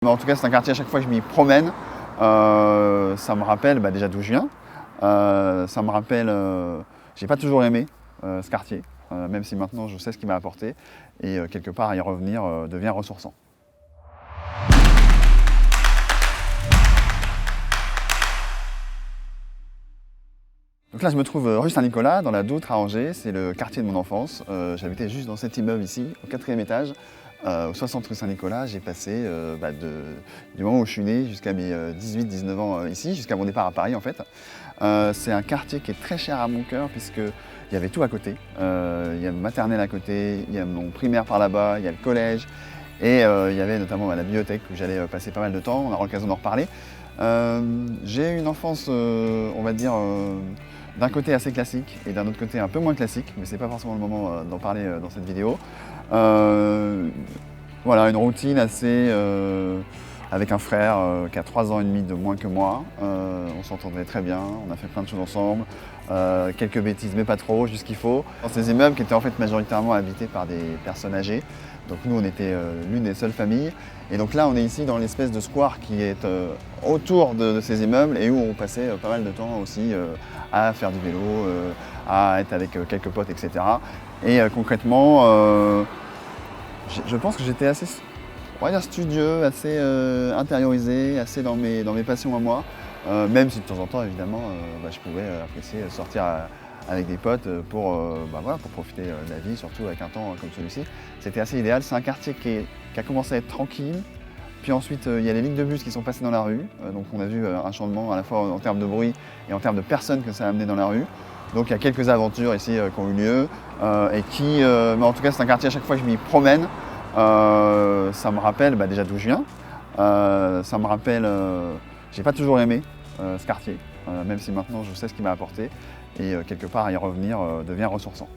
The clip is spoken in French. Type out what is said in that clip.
Mais en tout cas, c'est un quartier, à chaque fois que je m'y promène, ça me rappelle déjà d'où je viens. Ça me rappelle, j'ai pas toujours aimé ce quartier, même si maintenant je sais ce qu'il m'a apporté. Et quelque part, y revenir devient ressourçant. Donc là, je me trouve rue Saint-Nicolas, dans la Doutre à Angers. C'est le quartier de mon enfance. J'habitais juste dans cet immeuble ici, au 4e étage, au 60 rue Saint-Nicolas. J'ai passé du moment où je suis né jusqu'à mes 18-19 ans ici, jusqu'à mon départ à Paris en fait. C'est un quartier qui est très cher à mon cœur puisqu'il y avait tout à côté. Il y a le maternelle à côté, il y a mon primaire par là-bas, il y a le collège. Et il y avait notamment la bibliothèque où j'allais passer pas mal de temps. On aura l'occasion d'en reparler. J'ai une enfance, on va dire, d'un côté assez classique et d'un autre côté un peu moins classique, mais c'est pas forcément le moment d'en parler dans cette vidéo. Voilà, une routine assez avec un frère qui a 3 ans et demi de moins que moi. On s'entendait très bien, on a fait plein de choses ensemble, quelques bêtises mais pas trop, juste ce qu'il faut. Dans ces immeubles qui étaient en fait majoritairement habités par des personnes âgées, donc nous on était l'une des seules familles. Et donc là on est ici dans l'espèce de square qui est autour de ces immeubles et où on passait pas mal de temps aussi à faire du vélo, à être avec quelques potes, etc. Et concrètement, je pense que j'étais assez, on va dire, studieux, assez intériorisé, assez dans mes passions à moi. Même si de temps en temps, évidemment, je pouvais apprécier sortir avec des potes pour profiter de la vie, surtout avec un temps comme celui-ci. C'était assez idéal. C'est un quartier qui a commencé à être tranquille. Puis ensuite, il y a les lignes de bus qui sont passées dans la rue. Donc on a vu un changement à la fois en termes de bruit et en termes de personnes que ça a amené dans la rue. Donc il y a quelques aventures ici qui ont eu lieu. Mais en tout cas, c'est un quartier, à chaque fois que je m'y promène, ça me rappelle déjà d'où je viens. Ça me rappelle, j'ai pas toujours aimé ce quartier, même si maintenant je sais ce qu'il m'a apporté. Et quelque part, y revenir devient ressourçant.